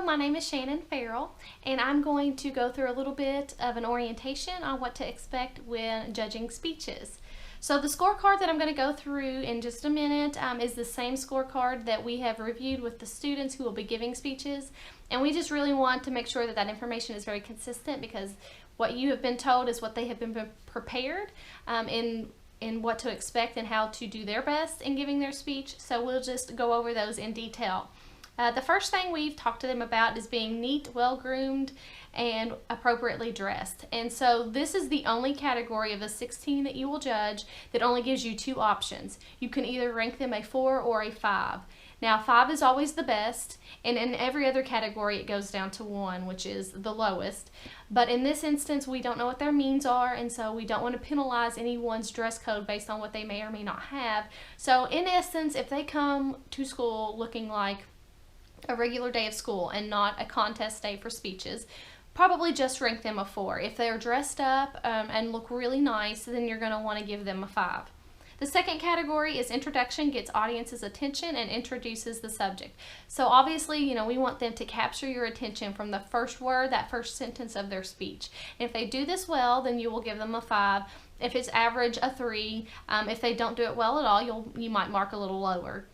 Hello, my name is Shannon Farrell, and I'm going to go through a little bit of an orientation on what to expect when judging speeches. So the scorecard that I'm going to go through in just a minute is the same scorecard that we have reviewed with the students who will be giving speeches, and we just really want to make sure that that information is very consistent because what you have been told is what they have been prepared in what to expect and how to do their best in giving their speech. So we'll just go over those in detail. The first thing we've talked to them about is being neat, well-groomed, and appropriately dressed. And so this is the only category of the 16 that you will judge that only gives you two options. You can either rank them a 4 or a 5. Now 5 is always the best, and in every other category it goes down to 1, which is the lowest. But in this instance we don't know what their means are, and so we don't want to penalize anyone's dress code based on what they may or may not have. So in essence, if they come to school looking like a regular day of school and not a contest day for speeches, probably just rank them a 4. If they're dressed up and look really nice, then you're going to want to give them a 5. The second category is introduction, gets audience's attention and introduces the subject. So obviously, we want them to capture your attention from the first word, that first sentence of their speech. And if they do this well, then you will give them a 5. If it's average, a 3. If they don't do it well at all, you might mark a little lower.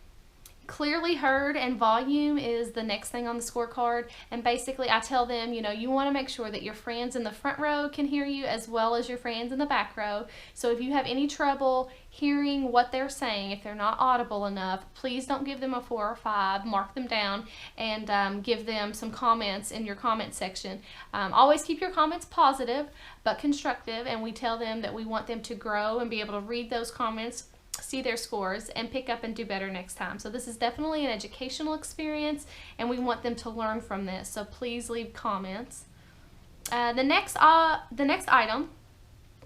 Clearly heard and volume is the next thing on the scorecard, and basically I tell them, you want to make sure that your friends in the front row can hear you as well as your friends in the back row. So if you have any trouble hearing what they're saying, if they're not audible enough, please don't give them a 4 or 5, mark them down and give them some comments in your comment section. Always keep your comments positive but constructive, and we tell them that we want them to grow and be able to read those comments, see their scores, and pick up and do better next time. So this is definitely an educational experience, and we want them to learn from this. So please leave comments. The next item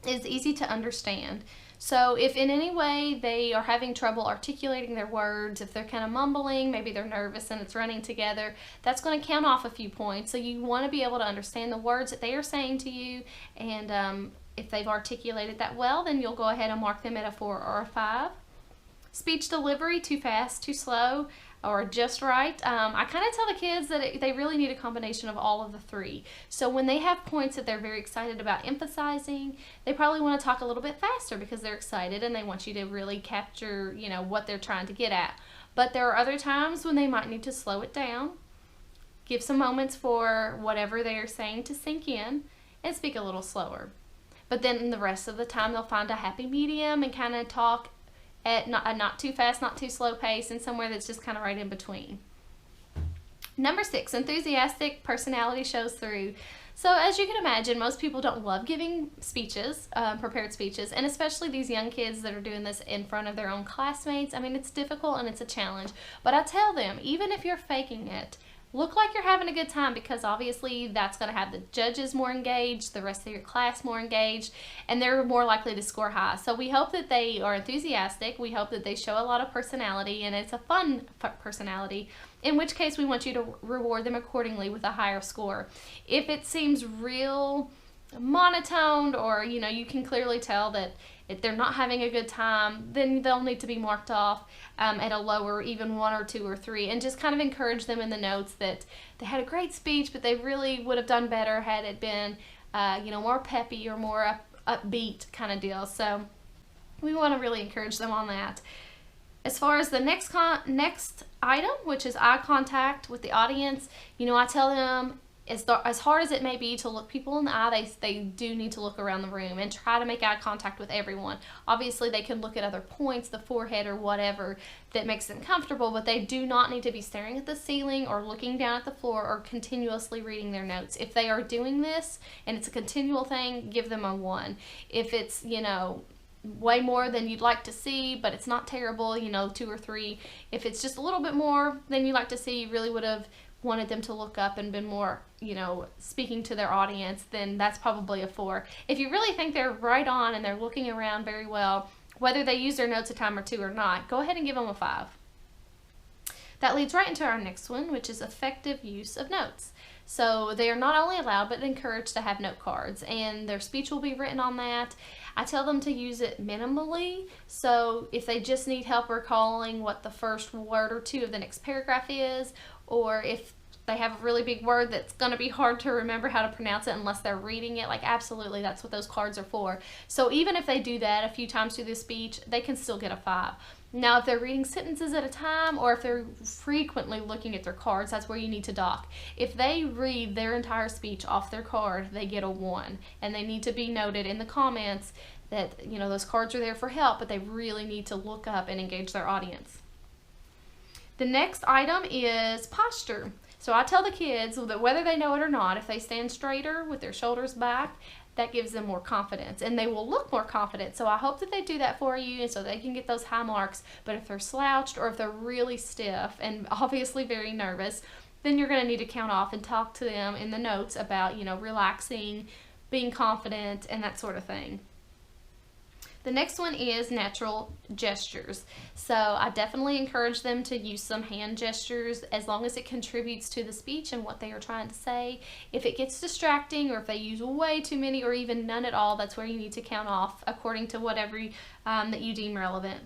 is easy to understand. So if in any way they are having trouble articulating their words, if they're kind of mumbling, maybe they're nervous and it's running together, that's going to count off a few points. So you want to be able to understand the words that they are saying to you, and if they've articulated that well, then you'll go ahead and mark them at a 4 or a 5. Speech delivery, too fast, too slow, or just right. I kind of tell the kids that they really need a combination of all of the 3. So when they have points that they're very excited about emphasizing, they probably want to talk a little bit faster because they're excited and they want you to really capture, what they're trying to get at. But there are other times when they might need to slow it down, give some moments for whatever they are saying to sink in, and speak a little slower. But then the rest of the time they'll find a happy medium and kind of talk at a not too fast, not too slow pace, and somewhere that's just kind of right in between. Number 6, enthusiastic personality shows through. So as you can imagine, most people don't love giving speeches, prepared speeches, and especially these young kids that are doing this in front of their own classmates. I mean, it's difficult and it's a challenge. But I tell them, even if you're faking it, look like you're having a good time, because obviously that's going to have the judges more engaged, the rest of your class more engaged, and they're more likely to score high. So we hope that they are enthusiastic, we hope that they show a lot of personality, and it's a fun personality, in which case we want you to reward them accordingly with a higher score. If it seems real monotoned, or you can clearly tell that if they're not having a good time, then they'll need to be marked off at a lower, even 1 or 2 or 3, and just kind of encourage them in the notes that they had a great speech, but they really would have done better had it been more peppy or more upbeat kind of deal. So we want to really encourage them on that. As far as the next item, which is eye contact with the audience, I tell them, as hard as it may be to look people in the eye, they do need to look around the room and try to make eye contact with everyone. Obviously, they can look at other points, the forehead or whatever that makes them comfortable, but they do not need to be staring at the ceiling or looking down at the floor or continuously reading their notes. If they are doing this and it's a continual thing, give them a 1. If it's, way more than you'd like to see, but it's not terrible, 2 or 3. If it's just a little bit more than you'd like to see, you really would have wanted them to look up and been more, speaking to their audience, then that's probably a 4. If you really think they're right on and they're looking around very well, whether they use their notes a time or 2 or not, go ahead and give them a 5. That leads right into our next one, which is effective use of notes. So they are not only allowed but encouraged to have note cards, and their speech will be written on that. I tell them to use it minimally, so if they just need help recalling what the first word or 2 of the next paragraph is, or if they have a really big word that's going to be hard to remember how to pronounce it unless they're reading it. Like, absolutely, that's what those cards are for. So even if they do that a few times through the speech, they can still get a 5. Now, if they're reading sentences at a time, or if they're frequently looking at their cards, that's where you need to dock. If they read their entire speech off their card, they get a 1. And they need to be noted in the comments that, you know, those cards are there for help, but they really need to look up and engage their audience. The next item is posture. So I tell the kids that whether they know it or not, if they stand straighter with their shoulders back, that gives them more confidence, and they will look more confident. So I hope that they do that for you, and so they can get those high marks. But if they're slouched, or if they're really stiff and obviously very nervous, then you're going to need to count off and talk to them in the notes about, you know, relaxing, being confident, and that sort of thing. The next one is natural gestures. So I definitely encourage them to use some hand gestures as long as it contributes to the speech and what they are trying to say. If it gets distracting, or if they use way too many or even none at all, that's where you need to count off according to whatever that you deem relevant.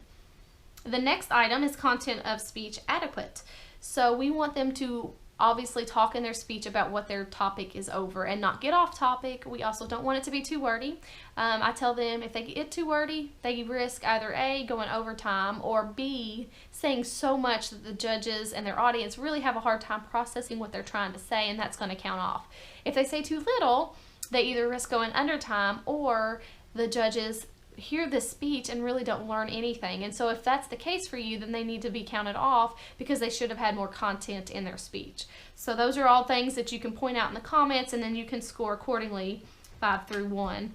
The next item is content of speech adequate. So we want them to obviously talk in their speech about what their topic is over and not get off topic. We also don't want it to be too wordy. I tell them if they get too wordy, they risk either A, going over time, or B, saying so much that the judges and their audience really have a hard time processing what they're trying to say, and that's going to count off. If they say too little, they either risk going under time, or the judges hear this speech and really don't learn anything. And so if that's the case for you, then they need to be counted off because they should have had more content in their speech. So those are all things that you can point out in the comments, and then you can score accordingly 5 through 1.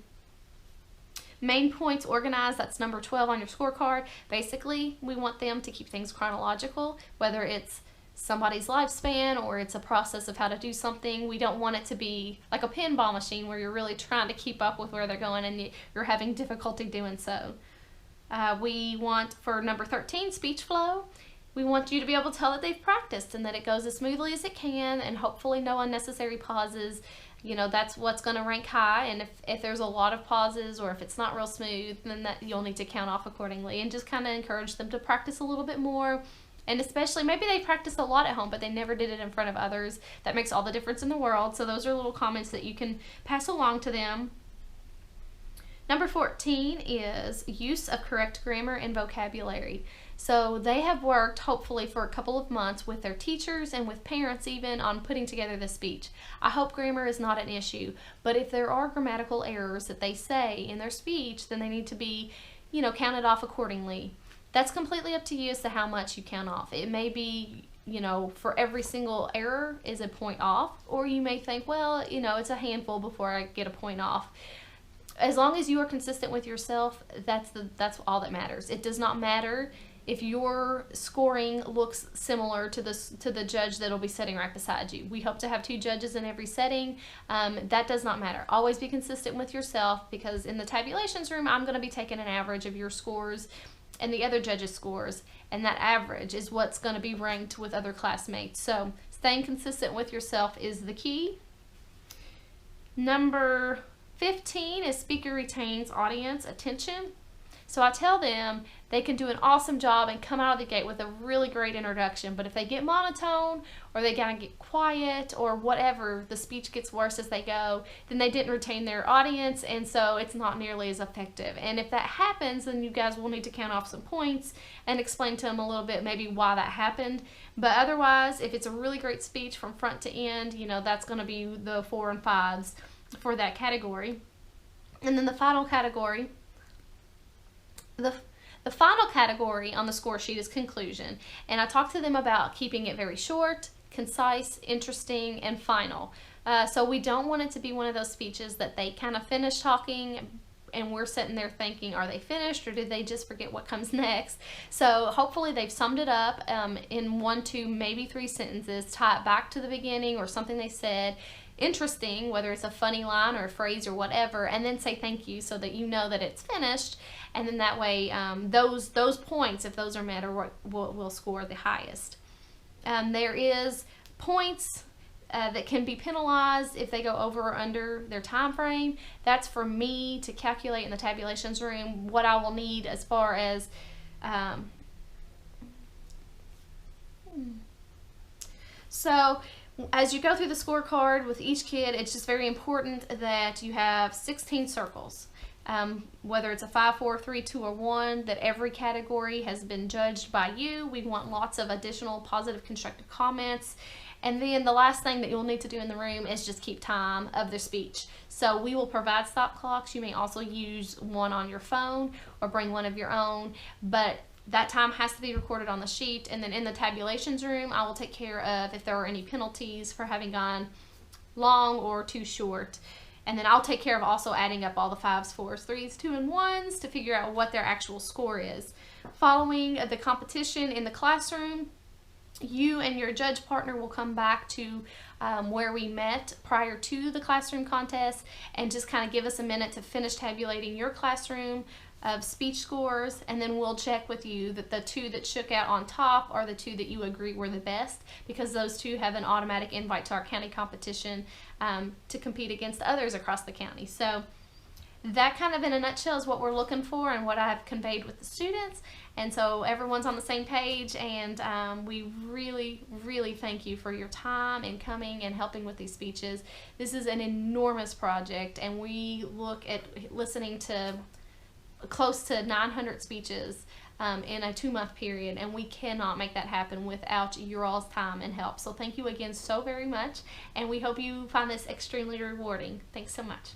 Main points organized, that's number 12 on your scorecard. Basically, we want them to keep things chronological, whether it's somebody's lifespan or it's a process of how to do something. We don't want it to be like a pinball machine where you're really trying to keep up with where they're going and you're having difficulty doing so. We want, for number 13, speech flow, we want you to be able to tell that they've practiced and that it goes as smoothly as it can, and hopefully no unnecessary pauses. You know, that's what's going to rank high, and if there's a lot of pauses or if it's not real smooth, then that you'll need to count off accordingly, and just kind of encourage them to practice a little bit more. And especially, maybe they practice a lot at home, but they never did it in front of others. That makes all the difference in the world. So those are little comments that you can pass along to them. Number 14 is use of correct grammar and vocabulary. So they have worked, hopefully, for a couple of months with their teachers and with parents even on putting together the speech. I hope grammar is not an issue, but if there are grammatical errors that they say in their speech, then they need to be, you know, counted off accordingly. That's completely up to you as to how much you count off. It may be, you know, for every single error is a point off, or you may think, well, you know, it's a handful before I get a point off. As long as you are consistent with yourself, that's all that matters. It does not matter if your scoring looks similar to the judge that'll be sitting right beside you. We hope to have 2 judges in every setting. That does not matter. Always be consistent with yourself, because in the tabulations room, I'm going to be taking an average of your scores and the other judges' scores, and that average is what's going to be ranked with other classmates. So staying consistent with yourself is the key. Number 15 is speaker retains audience attention. So I tell them they can do an awesome job and come out of the gate with a really great introduction, but if they get monotone or they kind of get quiet or whatever, the speech gets worse as they go, then they didn't retain their audience, and so it's not nearly as effective. And if that happens, then you guys will need to count off some points and explain to them a little bit maybe why that happened. But otherwise, if it's a really great speech from front to end, you know, that's going to be the 4 and 5s for that category. And then the final category, the final category on the score sheet is conclusion, and I talked to them about keeping it very short, concise, interesting, and final. So we don't want it to be one of those speeches that they kind of finish talking and we're sitting there thinking, are they finished or did they just forget what comes next? So hopefully they've summed it up in 1, 2, maybe 3 sentences, tie it back to the beginning or something they said, interesting, whether it's a funny line or a phrase or whatever, and then say thank you so that you know that it's finished. And then that way those points, if those are met, are what will score the highest. There is points that can be penalized if they go over or under their time frame. That's for me to calculate in the tabulations room what I will need as far as so as you go through the scorecard with each kid, it's just very important that you have 16 circles. Whether it's a 5, 4, 3, 2, or 1, that every category has been judged by you. We want lots of additional positive constructive comments. And then the last thing that you'll need to do in the room is just keep time of their speech. So we will provide stop clocks. You may also use one on your phone or bring one of your own, but that time has to be recorded on the sheet. And then in the tabulations room, I will take care of if there are any penalties for having gone long or too short. And then I'll take care of also adding up all the 5s, 4s, 3s, 2, and 1s to figure out what their actual score is. Following the competition in the classroom, you and your judge partner will come back to where we met prior to the classroom contest and just kind of give us a minute to finish tabulating your classroom of speech scores, and then we'll check with you that the 2 that shook out on top are the 2 that you agree were the best, because those 2 have an automatic invite to our county competition to compete against others across the county. So that kind of in a nutshell is what we're looking for and what I've conveyed with the students. And so everyone's on the same page, and we really, really thank you for your time and coming and helping with these speeches. This is an enormous project, and we look at listening to close to 900 speeches in a 2-month period, and we cannot make that happen without your all's time and help. So thank you again so very much, and we hope you find this extremely rewarding. Thanks so much.